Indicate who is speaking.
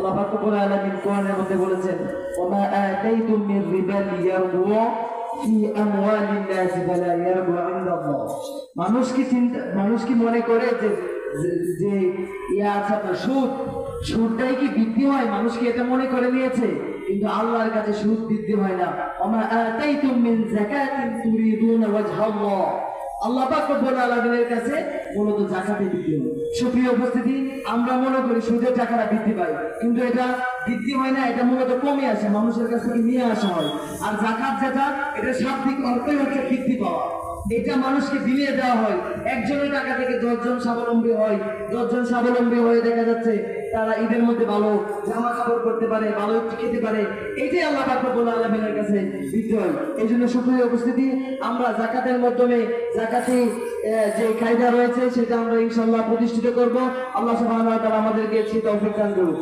Speaker 1: আল্লাহ পাক রব্বুল আলামিন কোরআনের মধ্যে বলেছেন, ওমা আতাইতুম মির রিবা লিয়ারবু ফি আমওয়ালিন নাস ফালা ইয়ারবু ইনদাল্লাহ। মানুষ কি মনে করে যে যে আছে আপনার সুদটাই কি বৃদ্ধি হয়? মানুষ কি এটা মনে করে নিয়েছে? কিন্তু আল্লাহর কাছে সুদ বৃদ্ধি হয় না। ওমা আতাইতুম মিন যাকাতিন তুরিদুনা ওয়াজহাল্লাহ, আল্লাহ পাক রব্বুল আলামিনের কাছে মূলত যাকাতে বৃদ্ধি হয়। সুপ্রিয় উপস্থিতি, আমরা মনে করি সুদের টাকাটা বৃদ্ধি পায়, কিন্তু এটা বৃদ্ধি হয় না, এটা মূলত কমে আসে, মানুষের কাছ থেকে নিয়ে আসা হয়। আর যাকাত যেটা, এটা শাব্দিক অর্থই হচ্ছে বৃদ্ধি পাওয়া। এটা মানুষকে বিলিয়ে দেওয়া হয়। একজনের টাকা থেকে 10 জন স্বাবলম্বী হয়, 10 জন স্বাবলম্বী হয়ে দেখা যাচ্ছে তারা ঈদের মধ্যে ভালো জামা কাপড় করতে পারে, ভালো খেতে পারে। এটাই আল্লাহ পাক রব্বুল আলামিনের কাছে বৃদ্ধি হয়। এই জন্য সুপ্রিয় উপস্থিতি, আমরা যাকাতের মাধ্যমে যাকাতি যে কায়দা রয়েছে সেটা আমরা ইনশাআল্লাহ প্রতিষ্ঠিত করব। আল্লাহ সুবহানাহু ওয়া তাআলা আমাদেরকে সেই তৌফিক দান করুন।